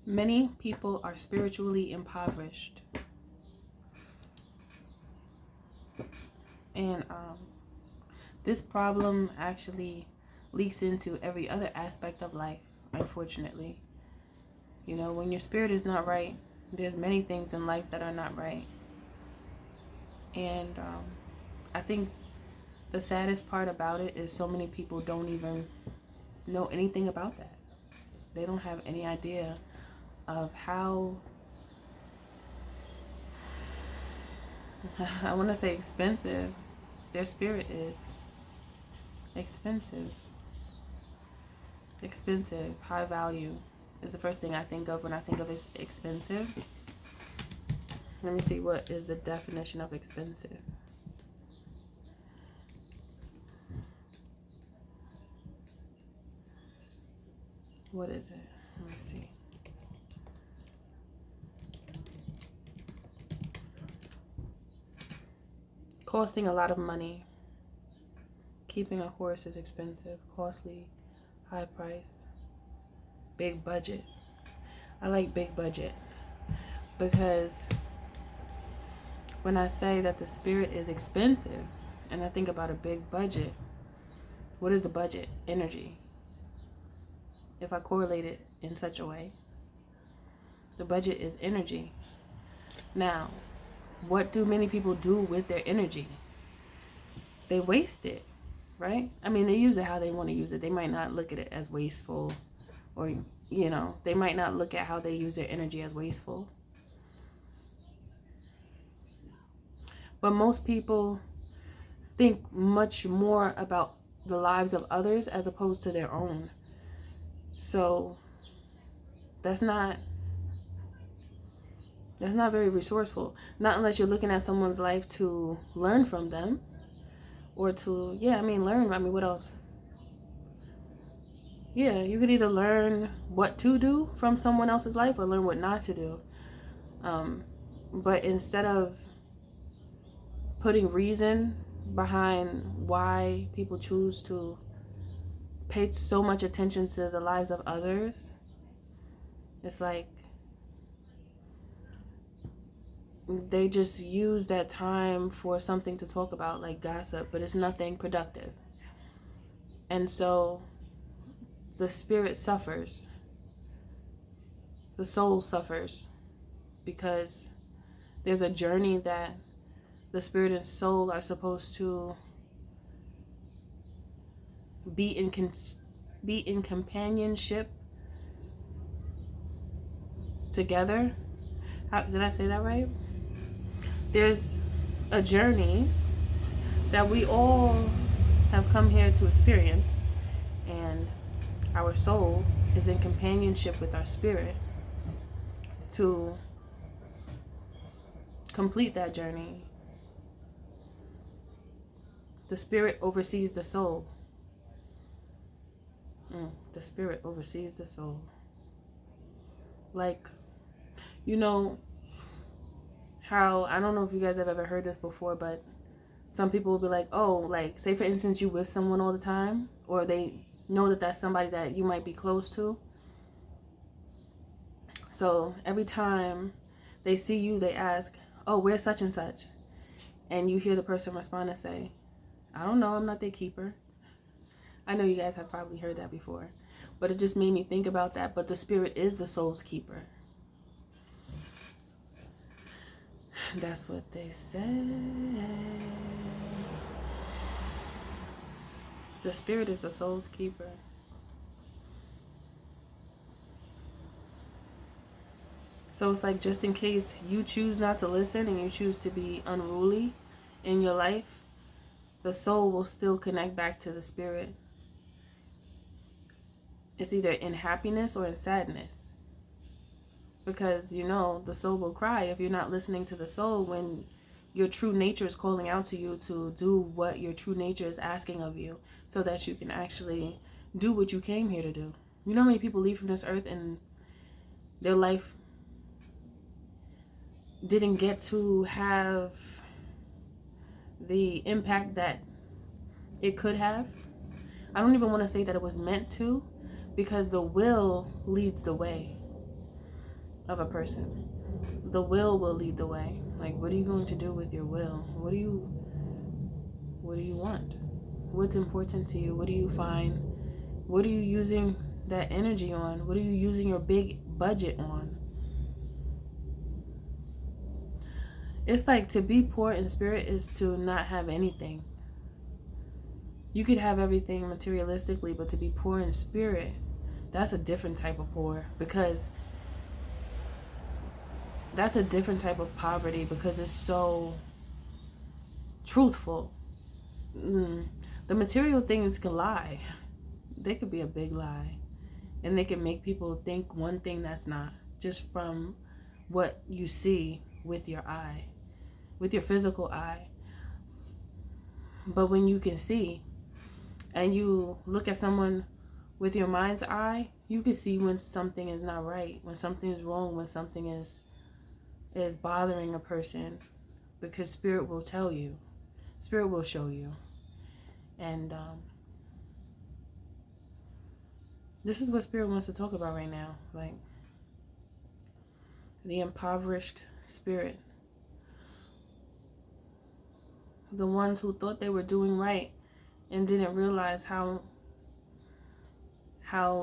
Many people are spiritually impoverished. And this problem actually leaks into every other aspect of life, unfortunately. You know, when your spirit is not right, there's many things in life that are not right. And I think the saddest part about it is so many people don't even know anything about that. They don't have any idea of how, I want to say expensive, their spirit is. Expensive. Expensive, high value is the first thing I think of when I think of expensive. Let me see, what is the definition of expensive? What is it? Let me see. Costing a lot of money. Keeping a horse is expensive, costly, high price, big budget. I like big budget because when I say that the spirit is expensive and I think about a big budget, what is the budget? Energy. If I correlate it in such a way, the budget is energy. Now, what do many people do with their energy? They waste it, right? I mean, they use it how they want to use it. They might not look at it as wasteful, or, you know, they might not look at how they use their energy as wasteful. But most people think much more about the lives of others as opposed to their own. So that's not very resourceful. Not unless you're looking at someone's life to learn from them, or to, learn. I mean, what else? Yeah, you could either learn what to do from someone else's life or learn what not to do. But instead of putting reason behind why people choose to pay so much attention to the lives of others, it's like they just use that time for something to talk about, like gossip, but it's nothing productive. And so the spirit suffers. The soul suffers because there's a journey that the spirit and soul are supposed to be in companionship together. Did I say that right? There's a journey that we all have come here to experience, and our soul is in companionship with our spirit to complete that journey. The spirit oversees the soul. The spirit oversees the soul. Like, you know how, I don't know if you guys have ever heard this before, but some people will be like, oh, like, say for instance, you with someone all the time, or they know that that's somebody that you might be close to. So every time they see you, they ask, oh, where's such and such? And you hear the person respond and say, I don't know, I'm not their keeper. I know you guys have probably heard that before, but it just made me think about that. But the spirit is the soul's keeper. That's what they say. The spirit is the soul's keeper. So it's like, just in case you choose not to listen and you choose to be unruly in your life, the soul will still connect back to the spirit. It's either in happiness or in sadness. Because, you know, the soul will cry if you're not listening to the soul when your true nature is calling out to you to do what your true nature is asking of you, so that you can actually do what you came here to do. You know how many people leave from this earth and their life didn't get to have the impact that it could have? I don't even want to say that it was meant to, because the will leads the way. of a person. The will lead the way. Like, what are you going to do with your will? What do you want? What's important to you? What do you find? What are you using that energy on? What are you using your big budget on? It's like, to be poor in spirit is to not have anything. You could have everything materialistically, but to be poor in spirit, that's a different type of poor, because that's a different type of poverty, because it's so truthful. The material things can lie. They could be a big lie, and they can make people think one thing that's not, just from what you see with your eye, with your physical eye. But when you can see and you look at someone with your mind's eye, you can see when something is not right, when something is wrong, when something is bothering a person, because spirit will tell you, spirit will show you. And this is what spirit wants to talk about right now, like the impoverished spirit, the ones who thought they were doing right and didn't realize how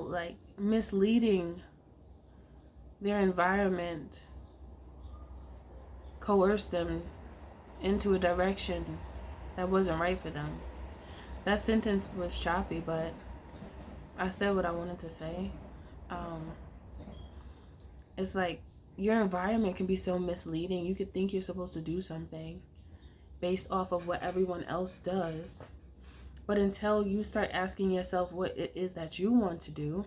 like misleading their environment coerced them into a direction that wasn't right for them. That sentence was choppy, but I said what I wanted to say. It's like, your environment can be so misleading. You could think you're supposed to do something based off of what everyone else does, but until you start asking yourself what it is that you want to do,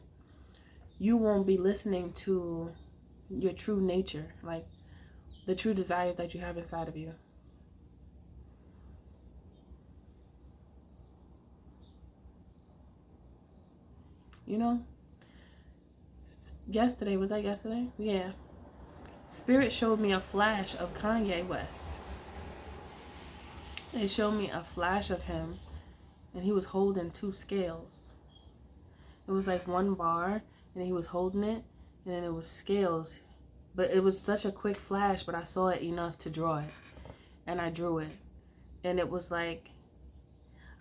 you won't be listening to your true nature, like the true desires that you have inside of you. You know, yesterday, was that yesterday? Yeah. Spirit showed me a flash of Kanye West. It showed me a flash of him, and he was holding 2 scales. It was like one bar, and he was holding it, and then it was scales. But it was such a quick flash, but I saw it enough to draw it, and I drew it. And it was like,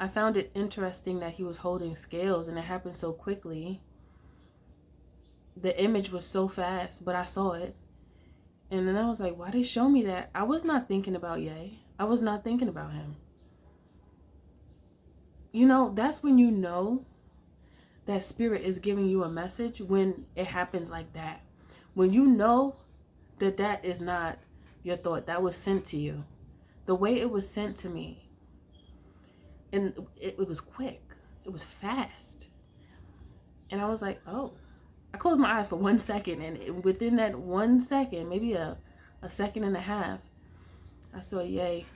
I found it interesting that he was holding scales, and it happened so quickly. The image was so fast, but I saw it. And then I was like, why did they show me that? I was not thinking about Ye. I was not thinking about him. You know, that's when you know that spirit is giving you a message, when it happens like that. When you know that that is not your thought, that was sent to you. The way it was sent to me, and it was quick. It was fast. And I was like, oh. I closed my eyes for 1 second, and within that 1 second, maybe a second and a half, I saw Ye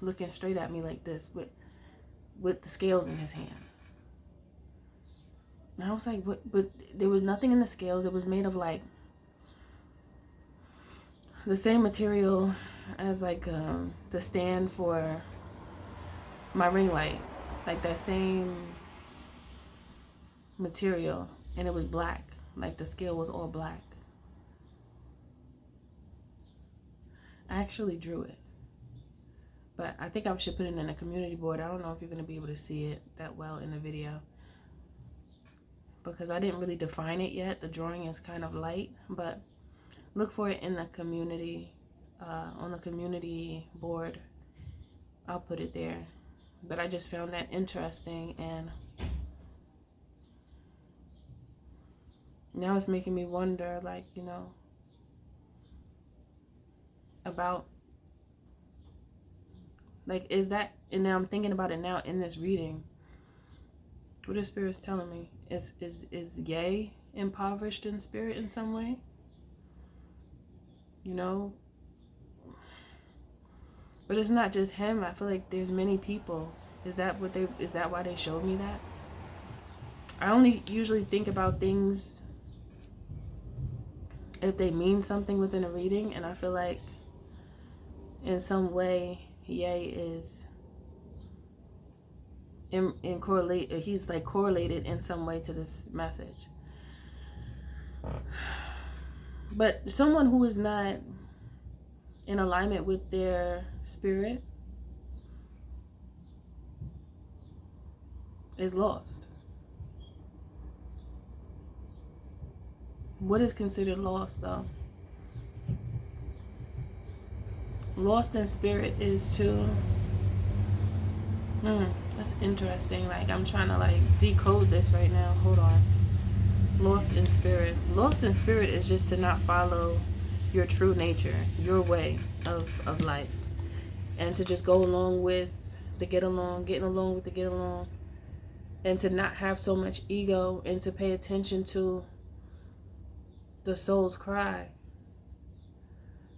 looking straight at me like this with the scales in his hand. And I was like, what? But there was nothing in the scales. It was made of like the same material as like the stand for my ring light, like that same material, and it was black. Like the scale was all black. I actually drew it, but I think I should put it in a community board. I don't know if you're going to be able to see it that well in the video, because I didn't really define it yet. The drawing is kind of light, but look for it in the community, on the community board. I'll put it there. But I just found that interesting, and now it's making me wonder, like, you know, about, like, is that, and now I'm thinking about it now in this reading. What is Spirit's telling me? Is Ye impoverished in spirit in some way? You know? But it's not just him. I feel like there's many people. Is that why they showed me that? I only usually think about things if they mean something within a reading, and I feel like in some way Ye is he's like correlated in some way to this message. But someone who is not in alignment with their spirit is lost. What is considered lost, though? Lost in spirit is to... that's interesting. Like, I'm trying to, like, decode this right now. Hold on. Lost in spirit. Lost in spirit is just to not follow your true nature, your way of life. And to just go along with the get along, getting along with the get along. And to not have so much ego and to pay attention to the soul's cry.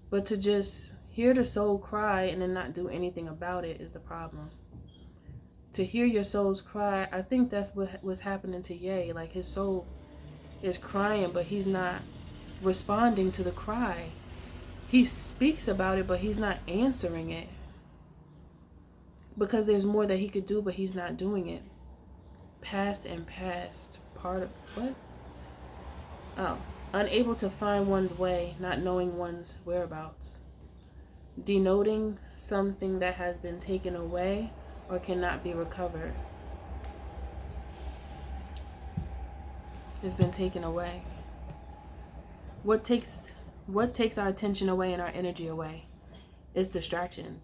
But to just hear the soul cry and then not do anything about it is the problem. To hear your soul's cry, I think that's what was happening to Ye. Like, his soul is crying, but he's not responding to the cry. He speaks about it, but he's not answering it. Because there's more that he could do, but he's not doing it. Past and past. Part of... What? Oh. Unable to find one's way, not knowing one's whereabouts. Denoting something that has been taken away or cannot be recovered. It's been taken away. What takes our attention away and our energy away? It's distractions.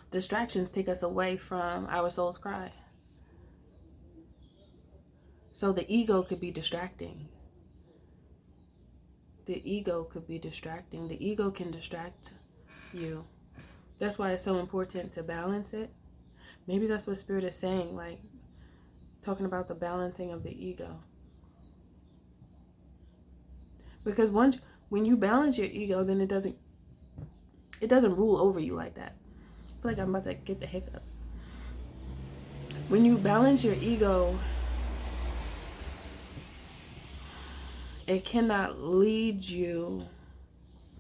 Distractions take us away from our soul's cry. So the ego could be distracting. The ego could be distracting. The ego can distract you. That's why it's so important to balance it. Maybe that's what Spirit is saying, like talking about the balancing of the ego. Because when you balance your ego, then it doesn't rule over you like that. I feel like I'm about to get the hiccups. When you balance your ego, it cannot lead you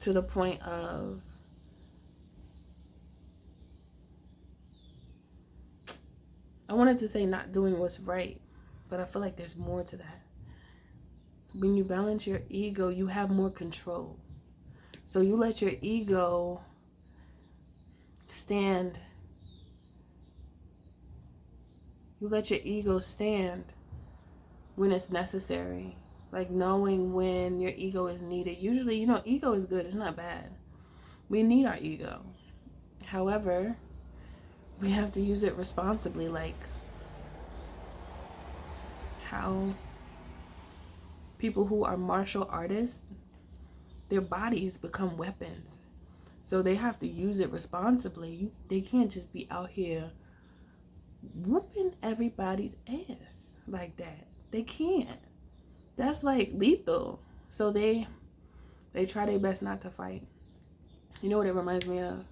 to the point of I wanted to say not doing what's right, but I feel like there's more to that. When you balance your ego, you have more control. So you let your ego stand. You let your ego stand when it's necessary. Like knowing when your ego is needed. Usually, ego is good. It's not bad. We need our ego. However, we have to use it responsibly. Like how people who are martial artists, their bodies become weapons. So they have to use it responsibly. They can't just be out here whooping everybody's ass like that. They can't. That's like lethal. So they try their best not to fight. You know what it reminds me of?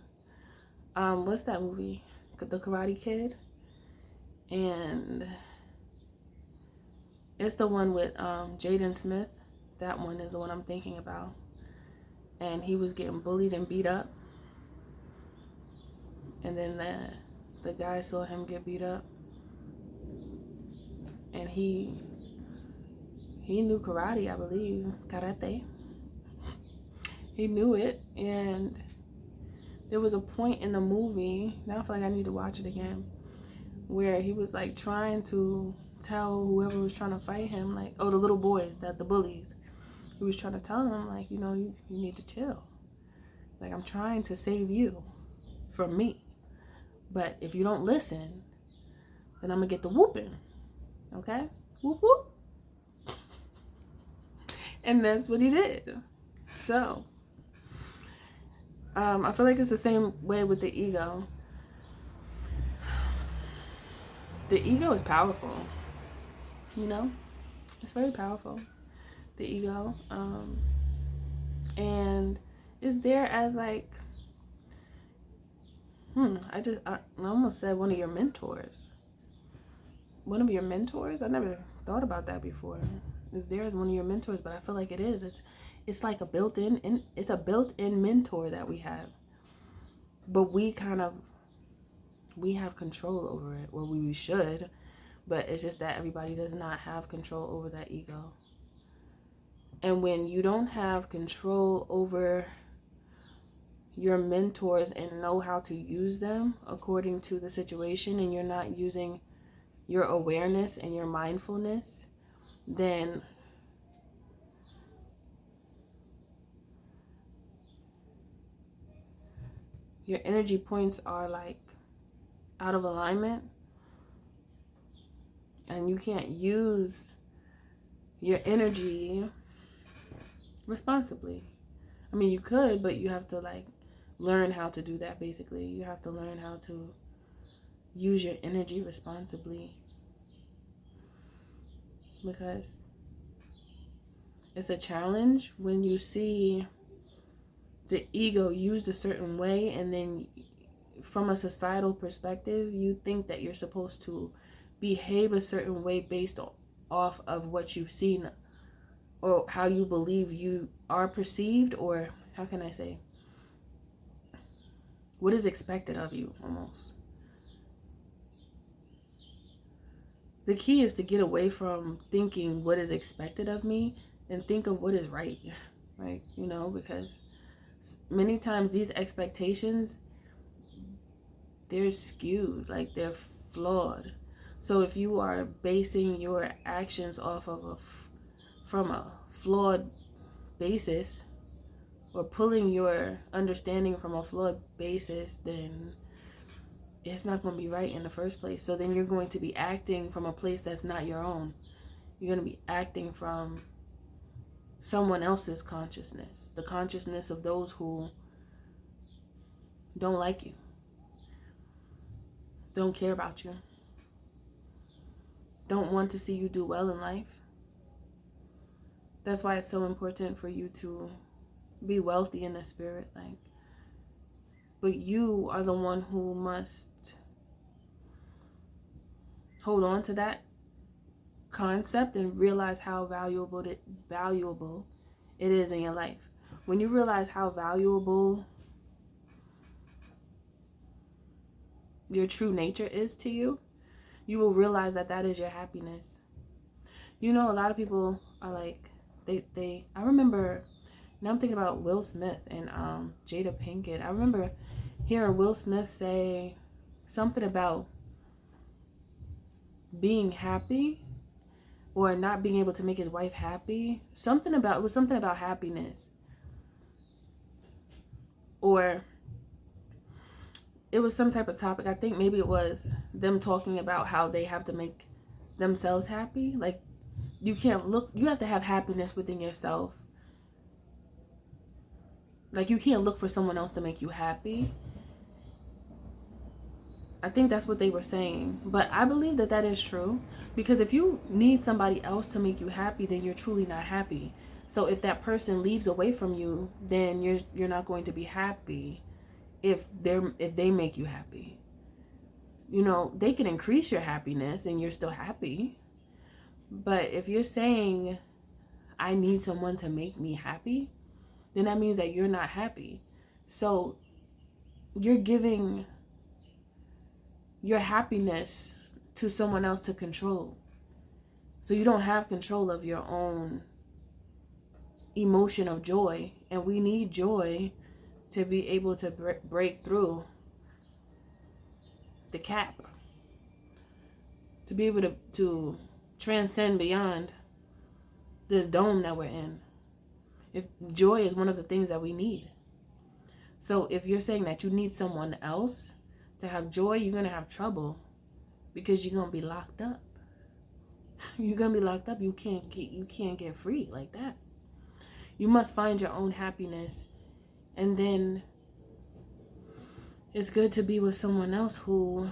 What's that movie? The Karate Kid. And it's the one with Jaden Smith. That one is the one I'm thinking about. And he was getting bullied and beat up. And then the guy saw him get beat up. And he knew karate, I believe. Karate. He knew it. And there was a point in the movie, now I feel like I need to watch it again, where he was like trying to tell whoever was trying to fight him, like, the little boys, the bullies. He was trying to tell them, like, you need to chill. Like, I'm trying to save you from me. But if you don't listen, then I'm going to get the whooping. Okay? Whoop, whoop. And that's what he did. So, I feel like it's the same way with the ego. The ego is powerful. It's very powerful. The ego. And it's there as like, I almost said one of your mentors. One of your mentors? I never thought about that before. It's there as one of your mentors, but I feel like it is. It's like a built-in mentor that we have. But we have control over it. Well, we should, but it's just that everybody does not have control over that ego. And when you don't have control over your mentors and know how to use them according to the situation, and you're not using your awareness and your mindfulness, then your energy points are like out of alignment, and you can't use your energy responsibly. I mean, you could, but you have to like learn how to do that. Basically, you have to learn how to use your energy responsibly, because it's a challenge when you see the ego used a certain way, and then from a societal perspective you think that you're supposed to behave a certain way based off of what you've seen or how you believe you are perceived, or how can I say, what is expected of you almost. The key is to get away from thinking what is expected of me and think of what is right, right? You know, because many times these expectations, they're skewed, like they're flawed. So if you are basing your actions off of from a flawed basis, or pulling your understanding from a flawed basis, then it's not going to be right in the first place. So then you're going to be acting from a place that's not your own. You're going to be acting from someone else's consciousness, the consciousness of those who don't like you, don't care about you, don't want to see you do well in life. That's why it's so important for you to be wealthy in the spirit, like, but you are the one who must hold on to that concept and realize how valuable it is in your life. When you realize how valuable your true nature is to you, you will realize that that is your happiness. You know, a lot of people are like, I remember, now I'm thinking about Will Smith and Jada Pinkett. I remember hearing Will Smith say something about being happy or not being able to make his wife happy. It was something about happiness. Or it was some type of topic. I think maybe it was them talking about how they have to make themselves happy. Like, you have to have happiness within yourself. Like, you can't look for someone else to make you happy. I think that's what they were saying. But I believe that that is true. Because if you need somebody else to make you happy, then you're truly not happy. So if that person leaves away from you, then you're not going to be happy if they make you happy. You know, they can increase your happiness and you're still happy. But if you're saying, I need someone to make me happy, then that means that you're not happy. So you're giving your happiness to someone else to control. So you don't have control of your own emotion of joy. And we need joy to be able to break through the cap, to be able to transcend beyond this dome that we're in. If joy is one of the things that we need. So if you're saying that you need someone else to have joy, you're going to have trouble, because you're going to be locked up. You're going to be locked up. You can't get free like that. You must find your own happiness. And then it's good to be with someone else who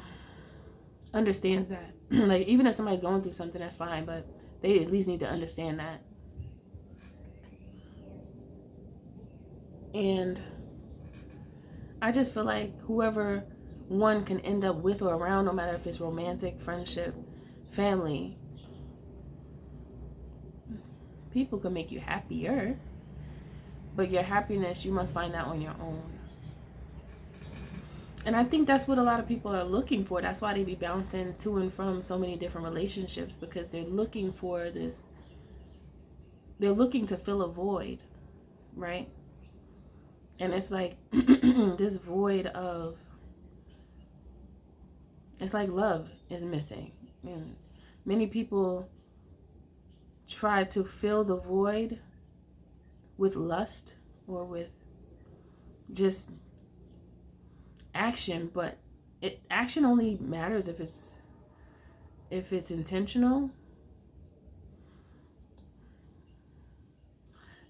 understands that. Like, even if somebody's going through something, that's fine, but they at least need to understand that. And I just feel like whoever one can end up with or around, no matter if it's romantic, friendship, family, people can make you happier. But your happiness, you must find that on your own. And I think that's what a lot of people are looking for. That's why they be bouncing to and from so many different relationships, because they're looking for this they're looking to fill a void, right? And it's like this void of, it's like love is missing. And many people try to fill the void with lust or with just action, but action only matters if it's intentional.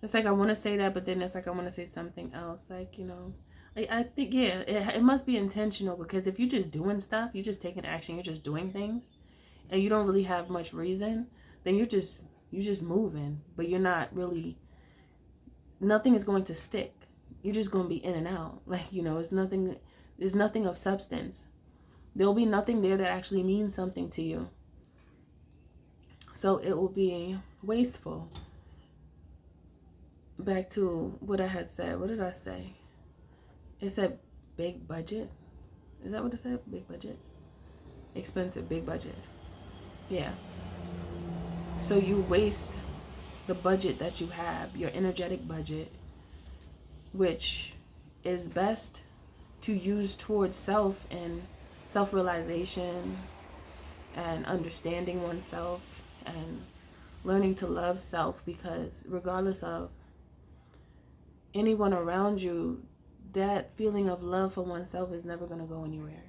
It's like I want to say that, but then it's like I want to say something else. Like, you know, I think, yeah, it must be intentional, because if you're just doing stuff, you're just taking action, you're just doing things, and you don't really have much reason, then you're just moving, but you're not really, nothing is going to stick. You're just going to be in and out. Like, you know, there's nothing of substance. There'll be nothing there that actually means something to you. So it will be wasteful. Back to what I had said. What did I say? It said big budget. Is that what it said? Big budget? Expensive, big budget. Yeah. So you waste the budget that you have, your energetic budget, which is best to use towards self and self-realization and understanding oneself and learning to love self, because regardless of anyone around you, that feeling of love for oneself is never going to go anywhere.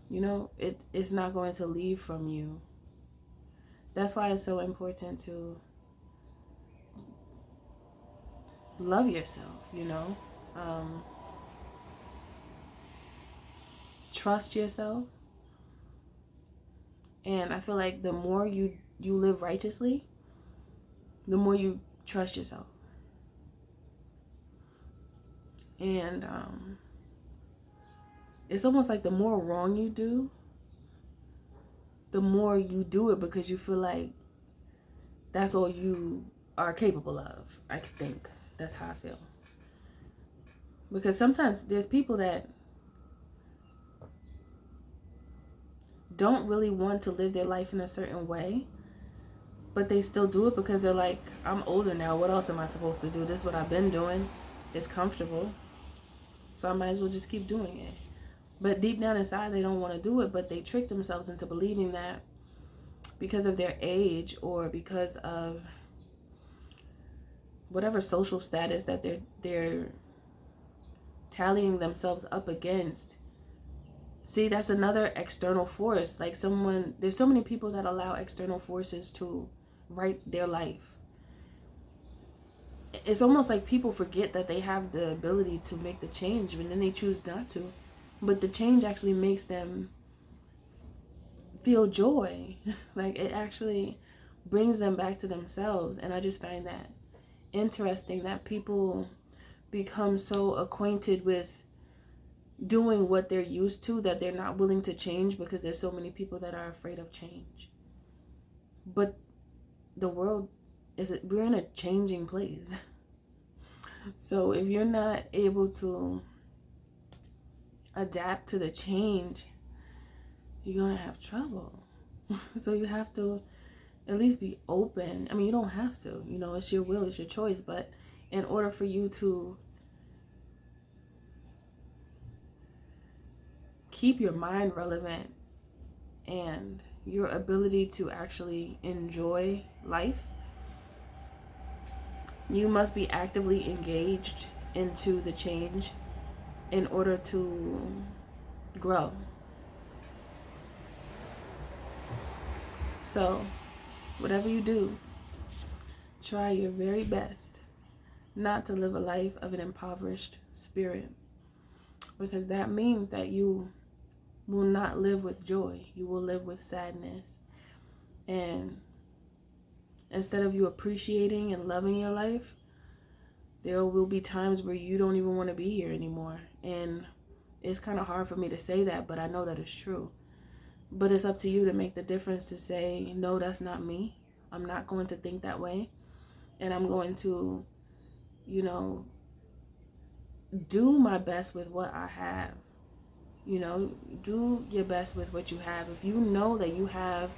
You know, it's not going to leave from you. That's why it's so important to love yourself, you know. Trust yourself. And I feel like the more you live righteously, the more you trust yourself. And it's almost like the more wrong you do, the more you do it because you feel like that's all you are capable of. I think that's how I feel. Because sometimes there's people that don't really want to live their life in a certain way, but they still do it because they're like, I'm older now. What else am I supposed to do? This is what I've been doing. It's comfortable. So I might as well just keep doing it. But deep down inside, they don't want to do it, but they trick themselves into believing that because of their age or because of whatever social status that they're tallying themselves up against. See, that's another external force. Like there's so many people that allow external forces to write their life. It's almost like people forget that they have the ability to make the change, and then they choose not to. But the change actually makes them feel joy. Like it actually brings them back to themselves. And I just find that interesting that people become so acquainted with doing what they're used to that they're not willing to change, because there's so many people that are afraid of change. But the world we're in a changing place. So if you're not able to adapt to the change, you're gonna have trouble. So you have to at least be open. I mean, you don't have to, you know, it's your will, it's your choice, but in order for you to keep your mind relevant and your ability to actually enjoy life, you must be actively engaged into the change in order to grow. So, whatever you do, try your very best not to live a life of an impoverished spirit, because that means that you will not live with joy. You will live with sadness. And instead of you appreciating and loving your life, there will be times where you don't even want to be here anymore. And it's kind of hard for me to say that, but I know that it's true. But it's up to you to make the difference, to say, no, that's not me. I'm not going to think that way. And I'm going to, you know, do my best with what I have. You know, do your best with what you have. If you know that you have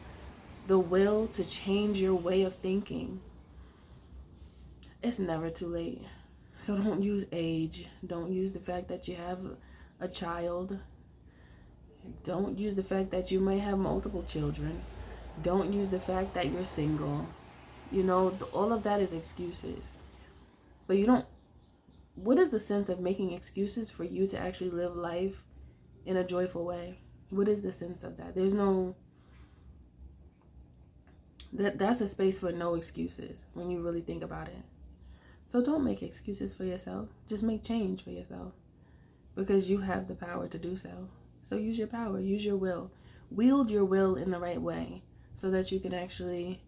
the will to change your way of thinking, It's never too late. So don't use age. Don't use the fact that you have a child. Don't use the fact that you may have multiple children. Don't use the fact that you're single. You know, all of that is excuses. But you don't, what is the sense of making excuses for you to actually live life in a joyful way? What is the sense of that? There's no, that's a space for no excuses when you really think about it. So don't make excuses for yourself. Just make change for yourself, because you have the power to do so. So use your power, use your will. Wield your will in the right way so that you can actually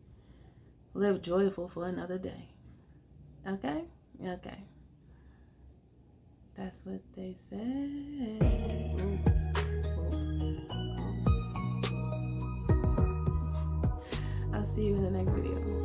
live joyful for another day. Okay? Okay. That's what they said. Ooh. Ooh. I'll see you in the next video.